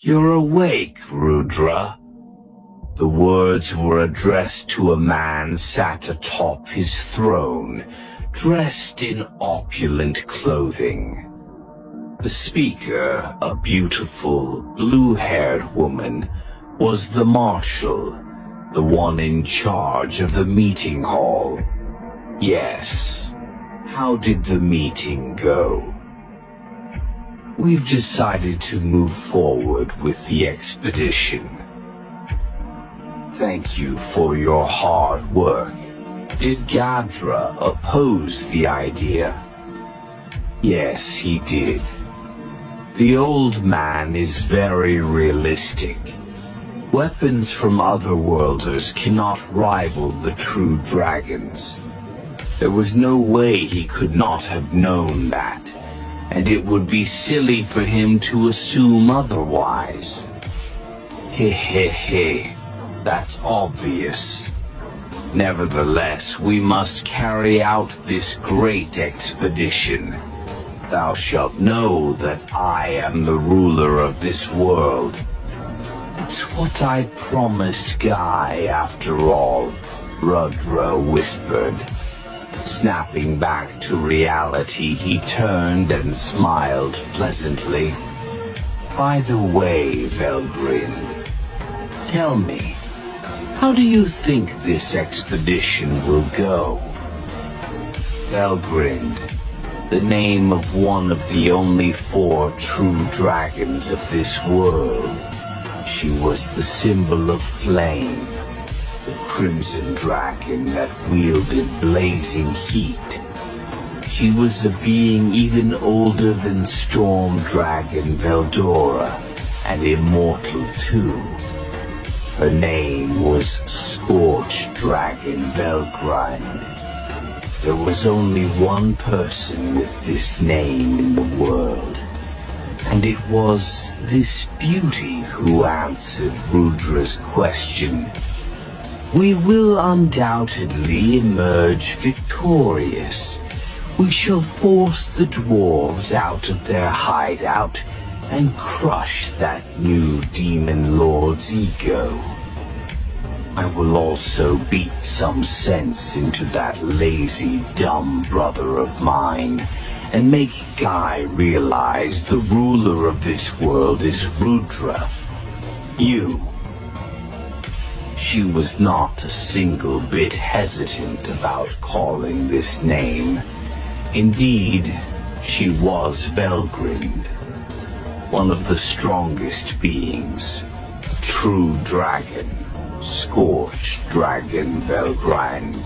You're awake, Rudra. The words were addressed to a man sat atop his throne, dressed in opulent clothing. The speaker, a beautiful, blue-haired woman, was the marshal, the one in charge of the meeting hall. Yes. How did the meeting go? We've decided to move forward with the expedition. Thank you for your hard work. Did Gacha oppose the idea? Yes, he did. The old man is very realistic. Weapons from otherworlders cannot rival the true dragons. There was no way he could not have known that, and it would be silly for him to assume otherwise. Hehehe, that's obvious. Nevertheless, we must carry out this great expedition. Thou shalt know that I am the ruler of this world. It's what I promised Guy, after all, Rudra whispered. Snapping back to reality, he turned and smiled pleasantly. By the way, Velgrind, tell me, how do you think this expedition will go? Velgrind, the name of one of the only 4 true dragons of this world. She was the symbol of flame, the crimson dragon that wielded blazing heat. She was a being even older than Storm Dragon Veldora, and immortal too. Her name was Scorched Dragon Velgrind. There was only one person with this name in the world, and it was this beauty who answered Rudra's question. We will undoubtedly emerge victorious. We shall force the dwarves out of their hideout and crush that new demon lord's ego. I will also beat some sense into that lazy, dumb brother of mine and make Guy realize the ruler of this world is Rudra. You. She was not a single bit hesitant about calling this name. Indeed, she was Velgrind, one of the strongest beings, a true dragon, Scorched Dragon Velgrind.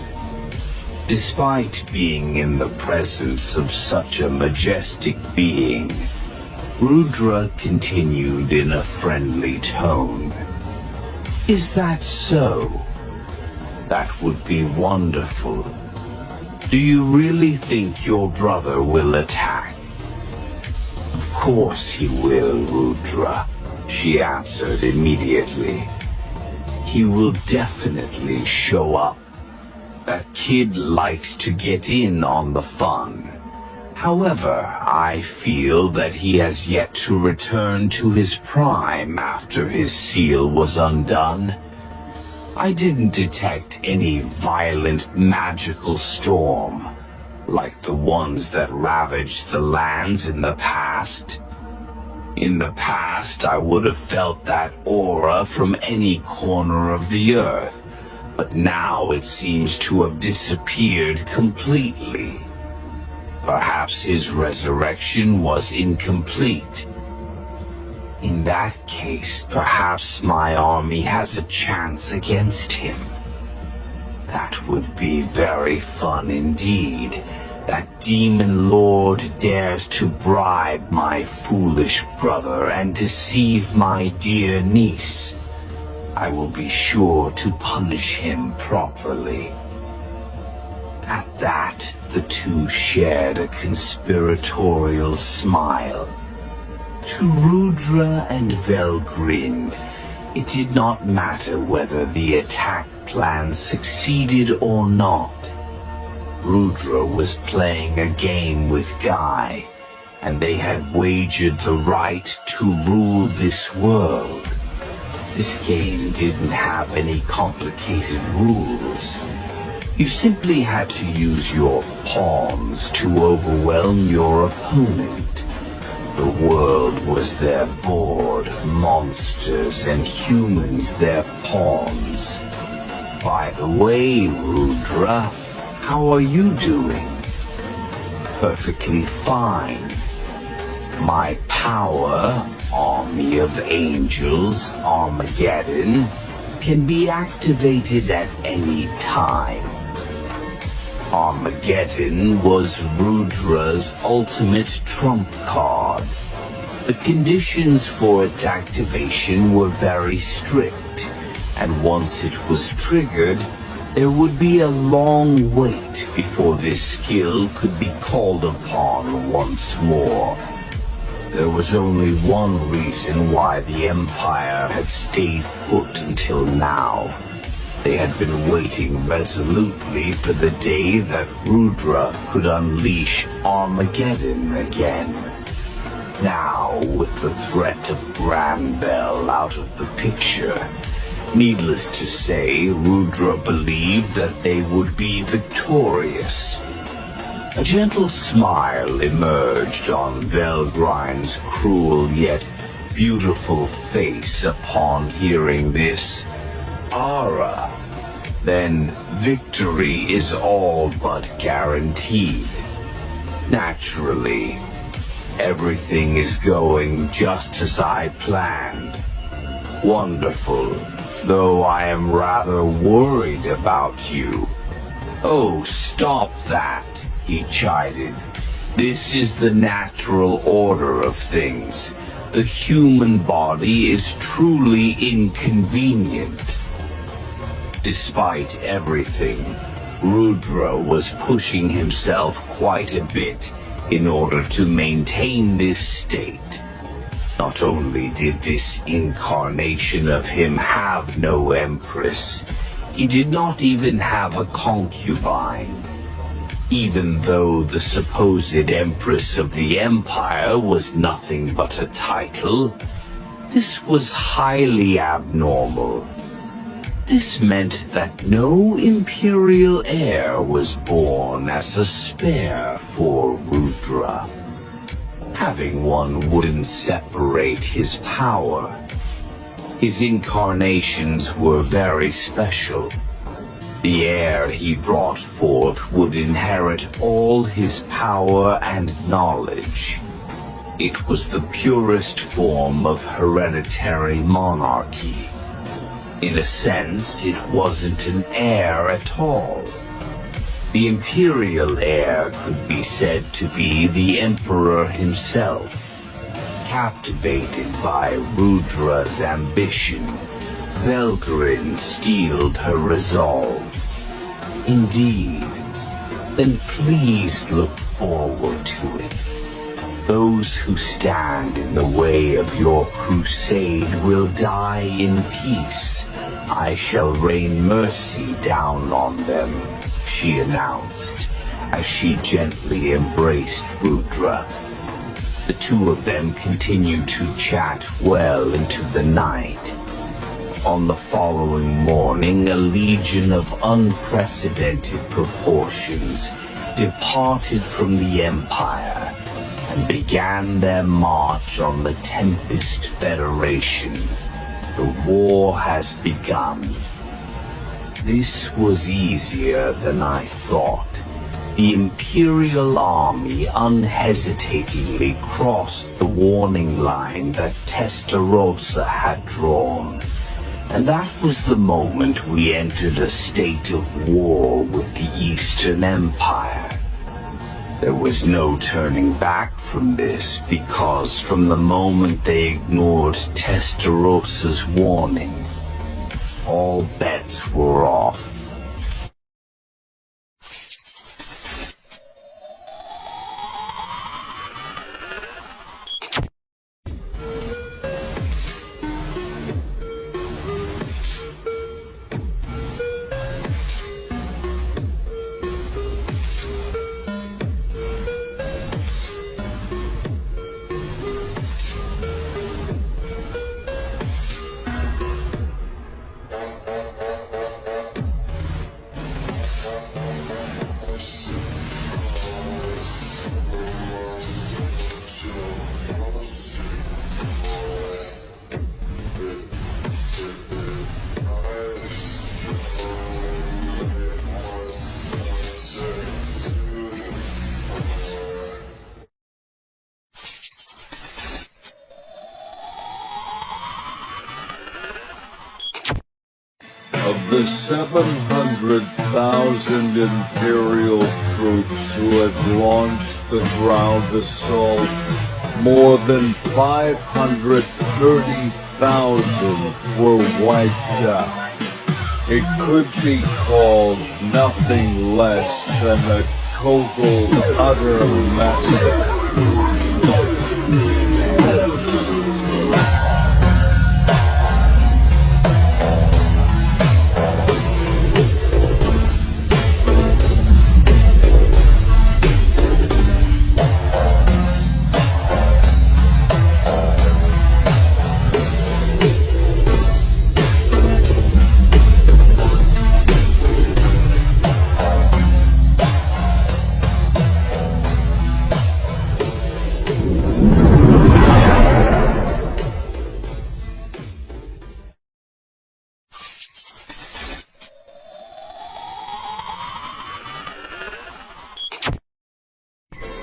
Despite being in the presence of such a majestic being, Rudra continued in a friendly tone. Is that so? That would be wonderful. Do you really think your brother will attack? Of course he will, Rudra, she answered immediately. He will definitely show up. That kid likes to get in on the fun. However, I feel that he has yet to return to his prime after his seal was undone. I didn't detect any violent magical storm, like the ones that ravaged the lands in the past. In the past, I would have felt that aura from any corner of the earth, but now it seems to have disappeared completely. Perhaps his resurrection was incomplete. In that case, perhaps my army has a chance against him. That would be very fun indeed. That demon lord dares to bribe my foolish brother and deceive my dear niece. I will be sure to punish him properly. At that, the two shared a conspiratorial smile. To Rudra and Velgrind, it did not matter whether the attack plan succeeded or not. Rudra was playing a game with Guy, and they had wagered the right to rule this world. This game didn't have any complicated rules. You simply had to use your pawns to overwhelm your opponent. The world was their board, monsters and humans their pawns. By the way, Rudra, how are you doing? Perfectly fine. My power, Army of Angels, Armageddon, can be activated at any time. Armageddon was Rudra's ultimate trump card. The conditions for its activation were very strict, and once it was triggered, there would be a long wait before this skill could be called upon once more. There was only one reason why the Empire had stayed put until now. They had been waiting resolutely for the day that Rudra could unleash Armageddon again. Now, with the threat of Granbell out of the picture, needless to say, Rudra believed that they would be victorious. A gentle smile emerged on Velgrin's cruel yet beautiful face upon hearing this. Ara, then victory is all but guaranteed. Naturally, everything is going just as I planned. Wonderful, though I am rather worried about you. Oh, stop that, he chided. This is the natural order of things. The human body is truly inconvenient. Despite everything, Rudra was pushing himself quite a bit in order to maintain this state. Not only did this incarnation of him have no empress, he did not even have a concubine. Even though the supposed empress of the empire was nothing but a title, this was highly abnormal. This meant that no imperial heir was born as a spare for Rudra. Having one wouldn't separate his power. His incarnations were very special. The heir he brought forth would inherit all his power and knowledge. It was the purest form of hereditary monarchy. In a sense, it wasn't an heir at all. The imperial heir could be said to be the emperor himself. Captivated by Rudra's ambition, Velgrin steeled her resolve. Indeed, then please look forward to it. Those who stand in the way of your crusade will die in peace. I shall rain mercy down on them, she announced, as she gently embraced Rudra. The two of them continued to chat well into the night. On the following morning, a legion of unprecedented proportions departed from the Empire and began their march on the Tempest Federation. The war has begun. This was easier than I thought. The Imperial Army unhesitatingly crossed the warning line that Testarossa had drawn. And that was the moment we entered a state of war with the Eastern Empire. There was no turning back from this, because from the moment they ignored Testarossa's warning, all bets were off. The 700,000 Imperial troops who had launched the ground assault, more than 530,000 were wiped out. It could be called nothing less than a total, utter massacre.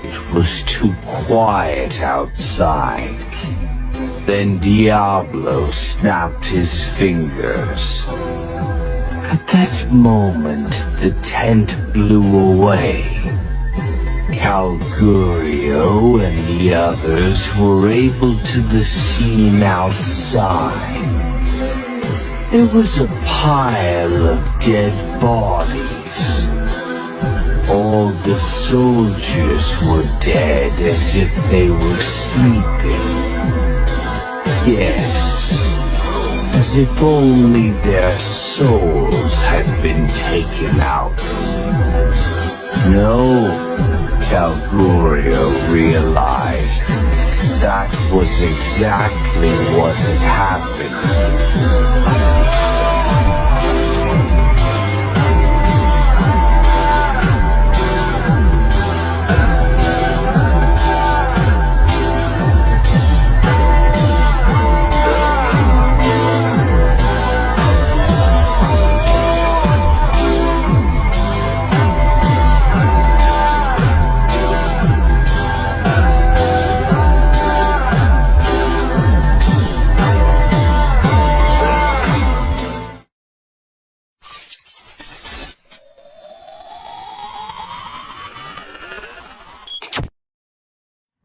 It was too quiet outside. Then Diablo snapped his fingers. At that moment, the tent blew away. Calgurio and the others were able to the scene outside. There was a pile of dead bodies. All the soldiers were dead as if they were sleeping. Yes, as if only their souls had been taken out. No, Calgurio realized that was exactly what had happened.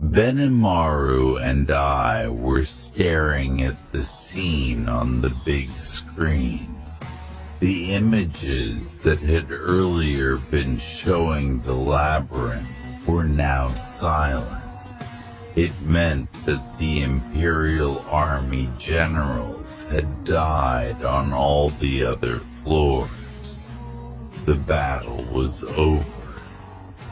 Benimaru and I were staring at the scene on the big screen. The images that had earlier been showing the labyrinth were now silent. It meant that the Imperial Army generals had died on all the other floors. The battle was over.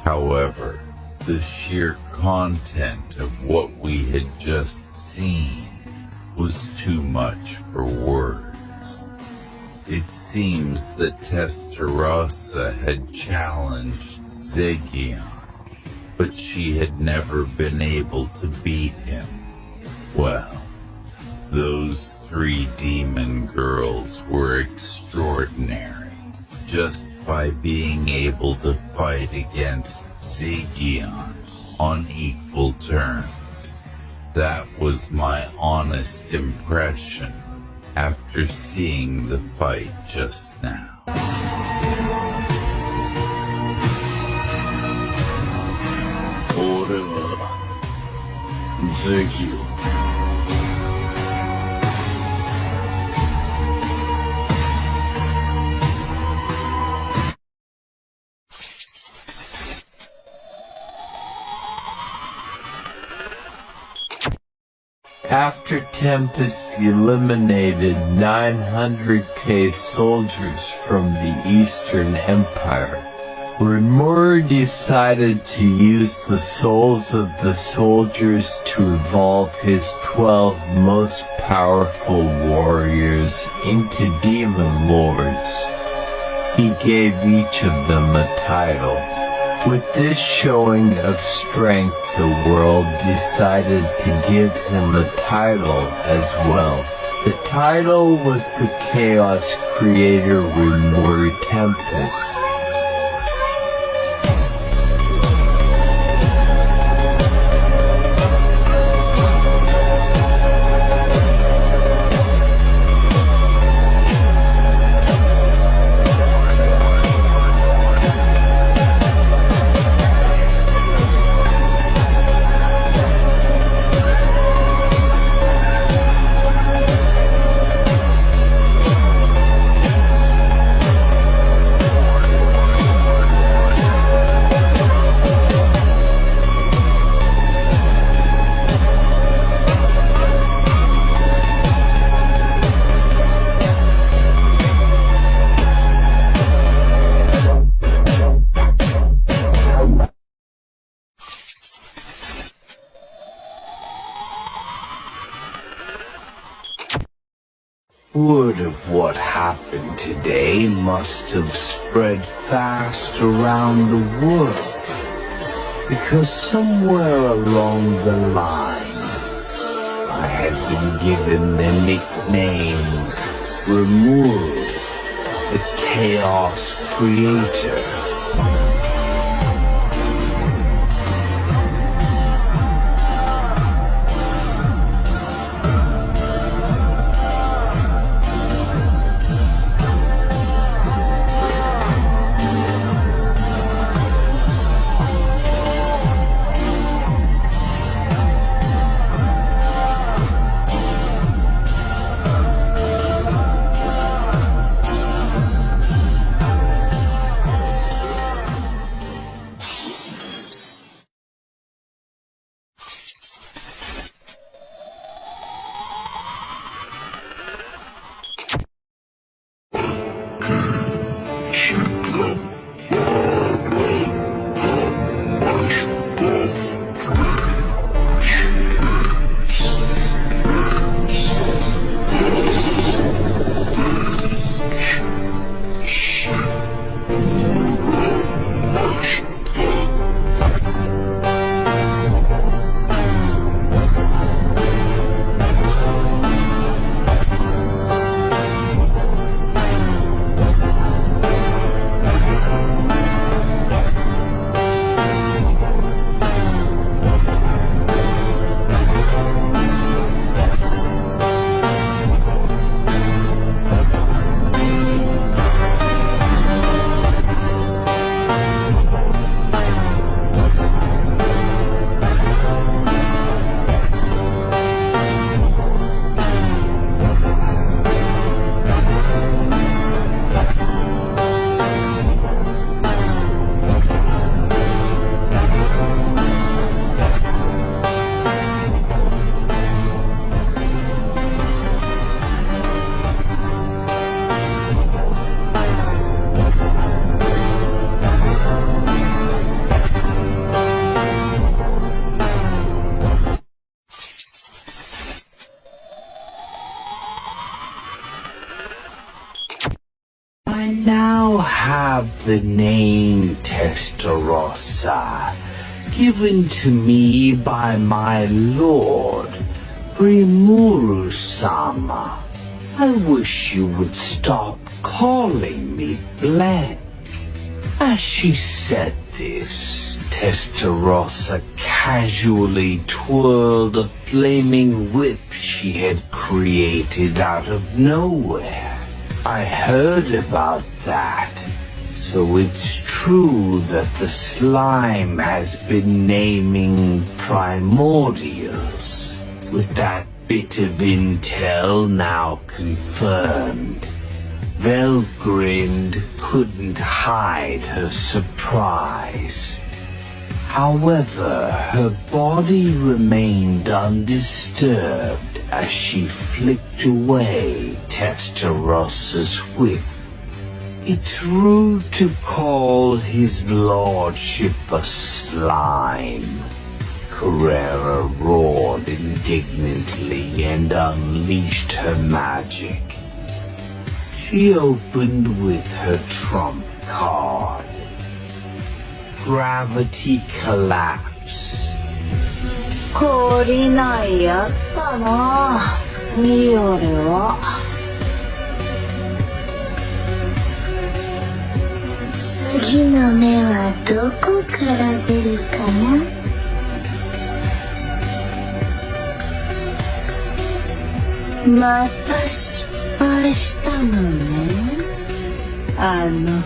However, the sheer content of what we had just seen was too much for words. It seems that Testarossa had challenged Zegion, but she had never been able to beat him. Well, those 3 demon girls were extraordinary, just by being able to fight against Zegion on equal terms. That was my honest impression after seeing the fight just now. Zegion. After Tempest eliminated 900k soldiers from the Eastern Empire, Rimuru decided to use the souls of the soldiers to evolve his 12 most powerful warriors into demon lords. He gave each of them a title. With this showing of strength, the world decided to give him a title as well. The title was the Chaos Creator Rimuru Tempest. Word of what happened today must have spread fast around the world, because somewhere along the line, I had been given the nickname Rimuru, the Chaos Creator. I now have the name Testarossa, given to me by my lord, Rimuru-sama. I wish you would stop calling me blank. As she said this, Testarossa casually twirled a flaming whip she had created out of nowhere. I heard about that, so it's true that the slime has been naming Primordials. With that bit of intel now confirmed, Velgrind couldn't hide her surprise. However, her body remained undisturbed as she flicked away Testarossa's whip. It's rude to call his lordship a slime. Carrera roared indignantly and unleashed her magic. She opened with her trump card. Gravity Collapse. 懲りないやつだな、ミオレは。次の目はどこから出るかな。また失敗したのね、あの